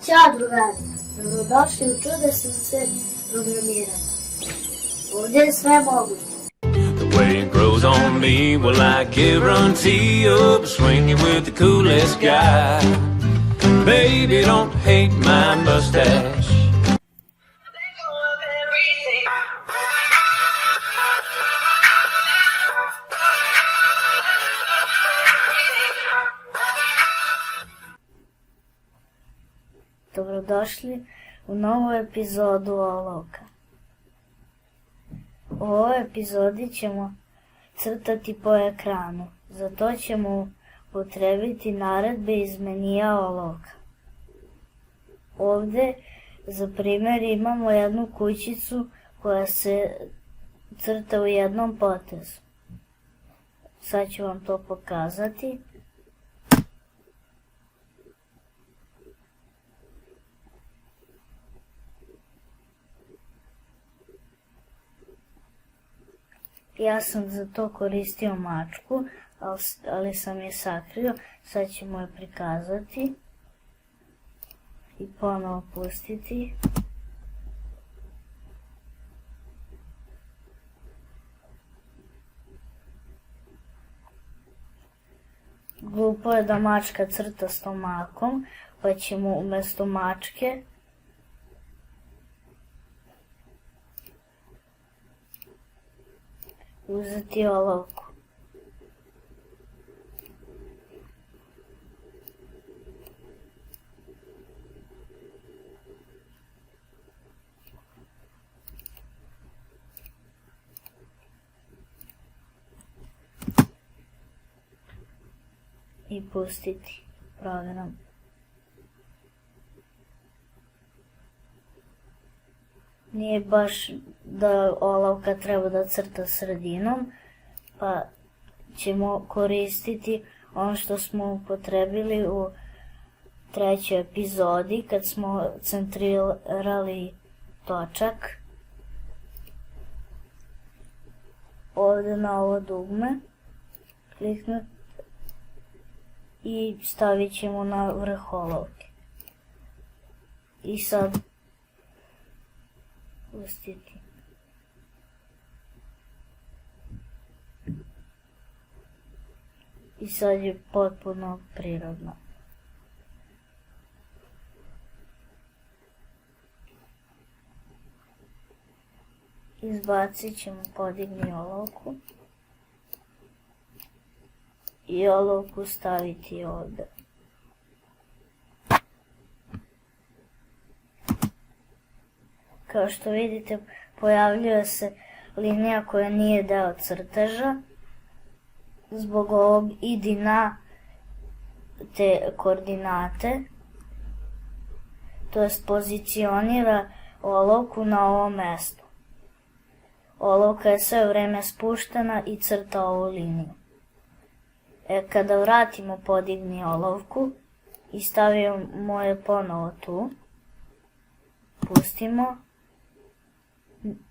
Ćao drugari, dobrodošli u čudesan svet programiranja. Ovdje je sve moguće. The way it grows on me, well, I guarantee you'll be swinging with the coolest guy. Baby, don't hate my mustache. Dobrodošli u novu epizodu Olovka. U ovoj epizodi ćemo crtati po ekranu. Za to ćemo upotrebiti naredbe iz menija Olovka. Ovdje za primjer imamo jednu kućicu koja se crta u jednom potezu. Sad ću vam to pokazati. Ja sam za to koristio mačku, ali sam je sakrio. Sad ćemo je prikazati i ponovo pustiti. Glupo je da mačka crta stomakom, pa ćemo umjesto mačke uzeti olovku. I pustiti program. Nije baš da olovka treba da crta sredinom, pa ćemo koristiti ono što smo upotrebili u trećoj epizodi kad smo centrirali točak. Ovdje na ovo dugme kliknuti i stavit ćemo na vrh olovke. I sad pustiti. I sad je potpuno prirodno. Izbacit ćemo podigni olovku i olovku staviti ovdje. Kao što vidite, pojavljuje se linija koja nije deo crteža. Zbog ovog idi na te koordinate, to jest pozicionira olovku na ovom mjestu. Olovka je sve vrijeme spuštena i crta ovu liniju. Kada vratimo podigni olovku i stavimo je ponovo tu, pustimo,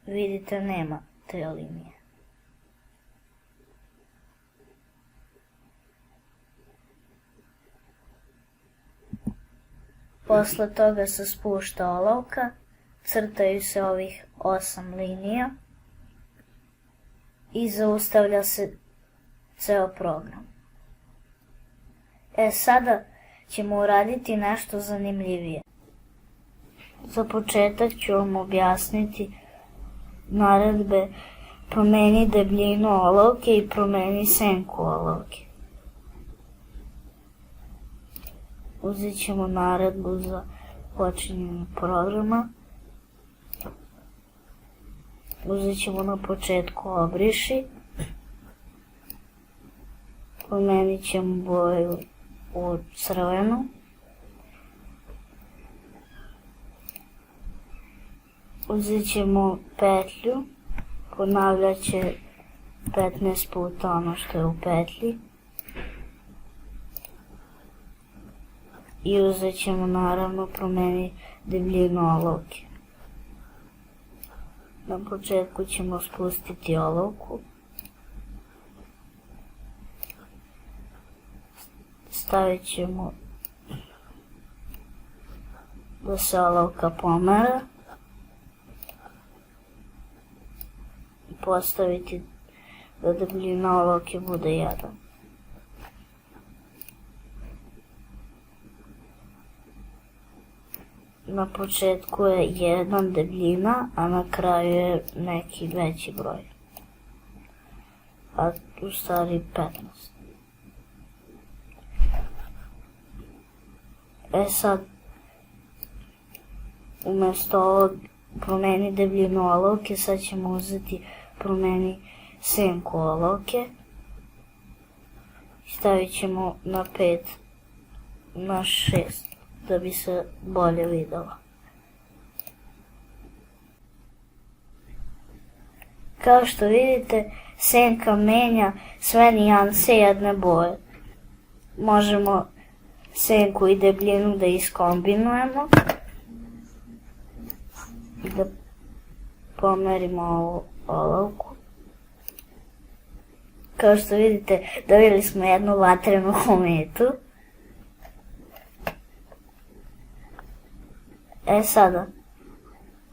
vidite nema te linije. Posle toga se spušta olovka, crtaju se ovih 8 linija i zaustavlja se ceo program. Sada ćemo uraditi nešto zanimljivije. Za početak ću vam objasniti naredbe promeni debljinu olovke i promeni senku olovke. Uzet ćemo naredbu za počinjenje programa. Uzet ćemo na početku obriši. Promenit ćemo boju u crvenu. Uzet ćemo petlju, ponavljat će 15 puta ono što je u petlji. I uzet ćemo naravno promeniti debljinu olovke. Na početku ćemo spustiti olovku. Stavit ćemo da se olovka pomera. Postaviti da debljina olovke bude 1. Na početku je 1 debljina, a na kraju je neki veći broj. A u stvari 15. Sad, umjesto ovog promeni debljinu olovke, sad ćemo uzeti promeni senku olovke. Stavit ćemo na 5, na 6, da bi se bolje vidjelo. Kao što vidite, senka menja sve nijanse jedne boje. Možemo senku i debljinu da iskombinujemo i da pomerimo ovu olovku. Kao što vidite, dobili smo jednu vatrenu kometu. Sada,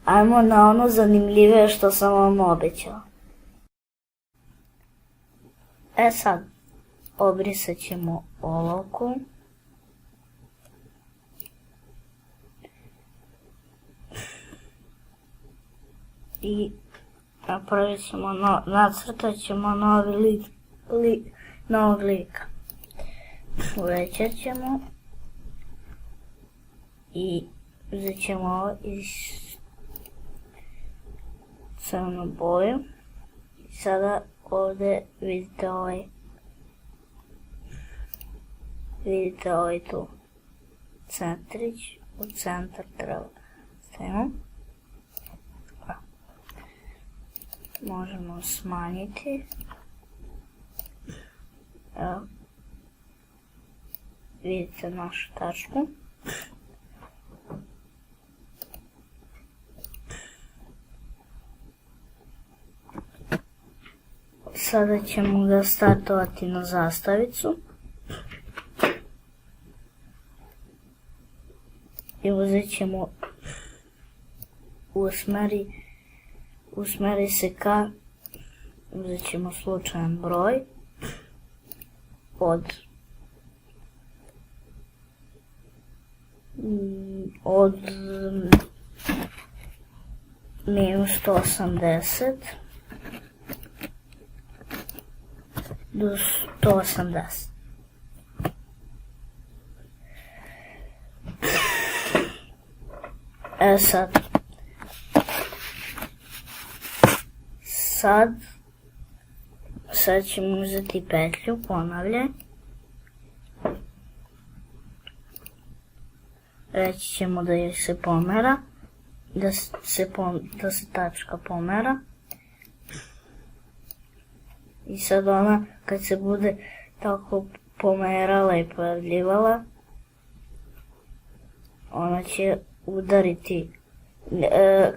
ajmo na ono zanimljivije što sam vam obećala. Sad, obrisat ćemo olovku. I napravit ćemo, nacrtat ćemo novog lika. Uvećat ćemo i uzet ćemo ovo iz crnu boju. I sada ovdje vidite ovaj tu centrić, u centar treba stavimo. Možemo smanjiti. Evo. Vidite našu tačku. Sada ćemo ga startovati na zastavicu. I uzet ćemo usmeri se ka, uzet ćemo slučajan broj od minus 180 do 180. Sad ćemo uzeti petlju, ponavljaj. Reći ćemo da je se pomera, da se tačka pomera. I sad ona, kad se bude tako pomerala i pojavljivala, ona će udariti,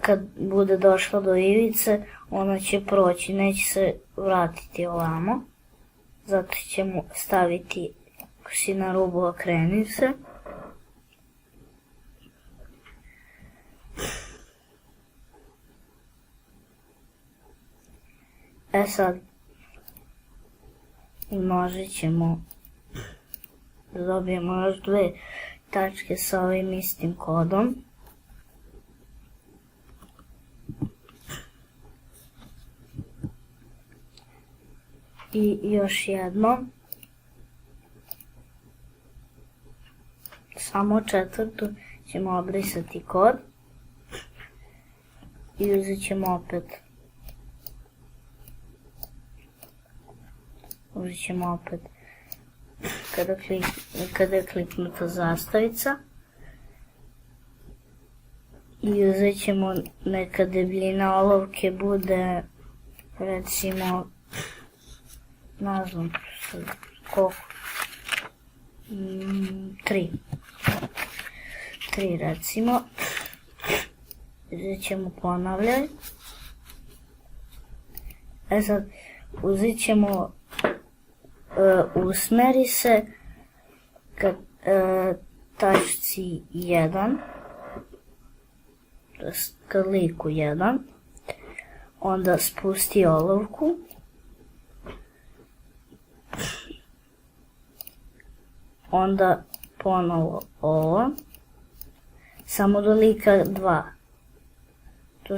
kad bude došla do ivice, ona će proći, neće se vratiti ovamo. Zato ćemo staviti, ako si na rubu, okreni se. Sad, množit ćemo da dobijemo još 2 tačke sa ovim istim kodom. I još jedno. Samo 4. ćemo obrisati kod. I uzet ćemo opet. Kada je kliknuta zastavica. I uzet ćemo, neka debljina olovke bude, recimo, ne znam koliko, 3 recimo. Uzet ćemo ponavljaj. Sad uzet ćemo usmeri se ka tačci 1 to je ka liku 1, onda spusti olovku, onda ponovo ovo, samo do lika 2. To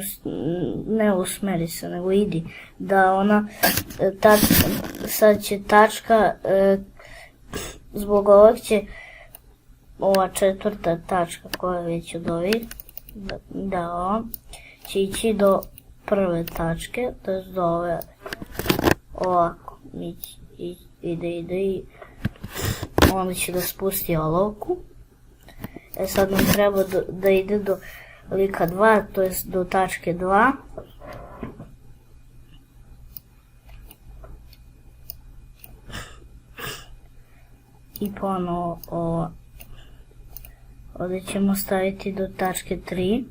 ne usmeri se, nego idi. Da ona, sad će tačka, zbog ovog će ova 4. tačka koja je već od ovih, da ova, će ići do 1. tačke, to je do ove, ovako, ide i onda će da spusti olovku. Sad nam treba da ide do lika 2, to je do tačke 2. I ponovo ovo. Ovdje ćemo staviti do tačke 3.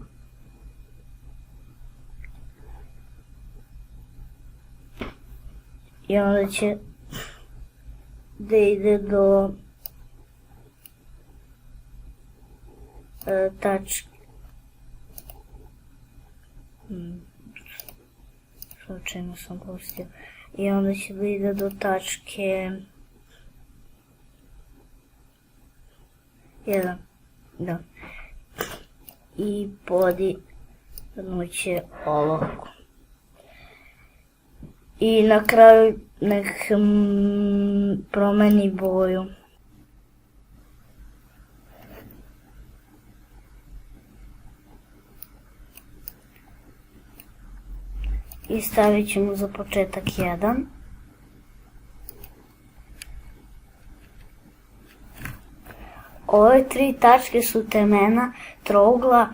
I onda će da ide do tačke. Slučajno sam pustio. I onda će da ide do tačke 1. Da. I podignuće olovku. I na kraju nek promeni boju. I stavit ćemo za početak 1. Ove 3 tačke su temena trougla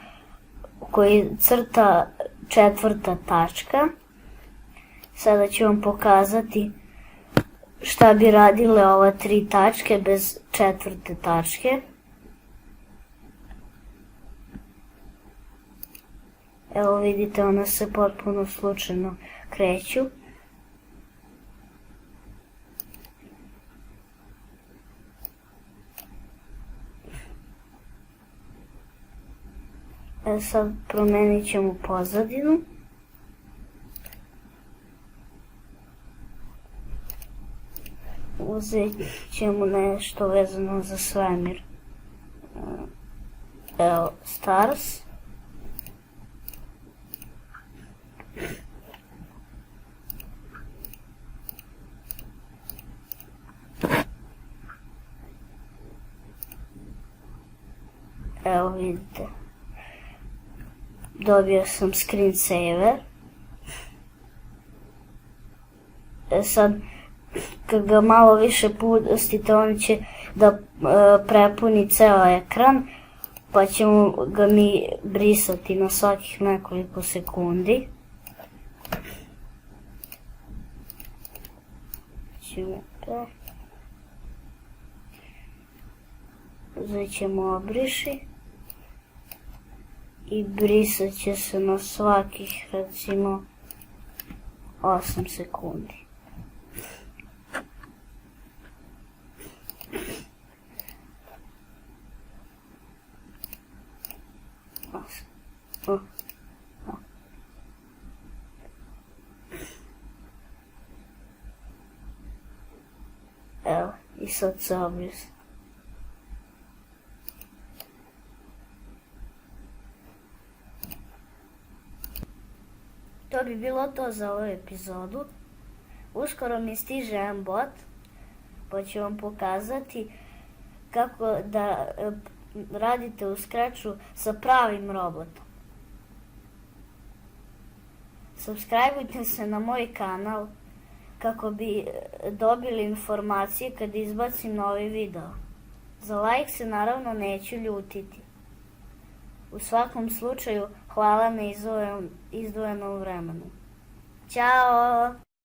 koji crta 4. tačka. Sada ću vam pokazati šta bi radile ove 3 tačke bez 4. tačke. Evo vidite, one se potpuno slučajno kreću. Sad promenit ćemo pozadinu. Uzet ćemo nešto vezano za svemir. Evo, Stars. Evo vidite. Dobio sam screensaver. Sad, kad ga malo više pustite, on će da prepuni ceo ekran, pa ćemo ga mi brisati na svakih nekoliko sekundi. Uzet ćemo obriši i brisat će se na svakih, recimo, 8 sekundi. Evo, i sad se obrisa. To bi bilo to za ovu epizodu. Uskoro mi stiže M-bot, pa ću vam pokazati kako da radite u Scratchu sa pravim robotom. Subscribeujte se na moj kanal kako bi dobili informacije kad izbacim novi video. Za like se naravno neću ljutiti. U svakom slučaju, hvala na izdvojenom vremenu. Ćao!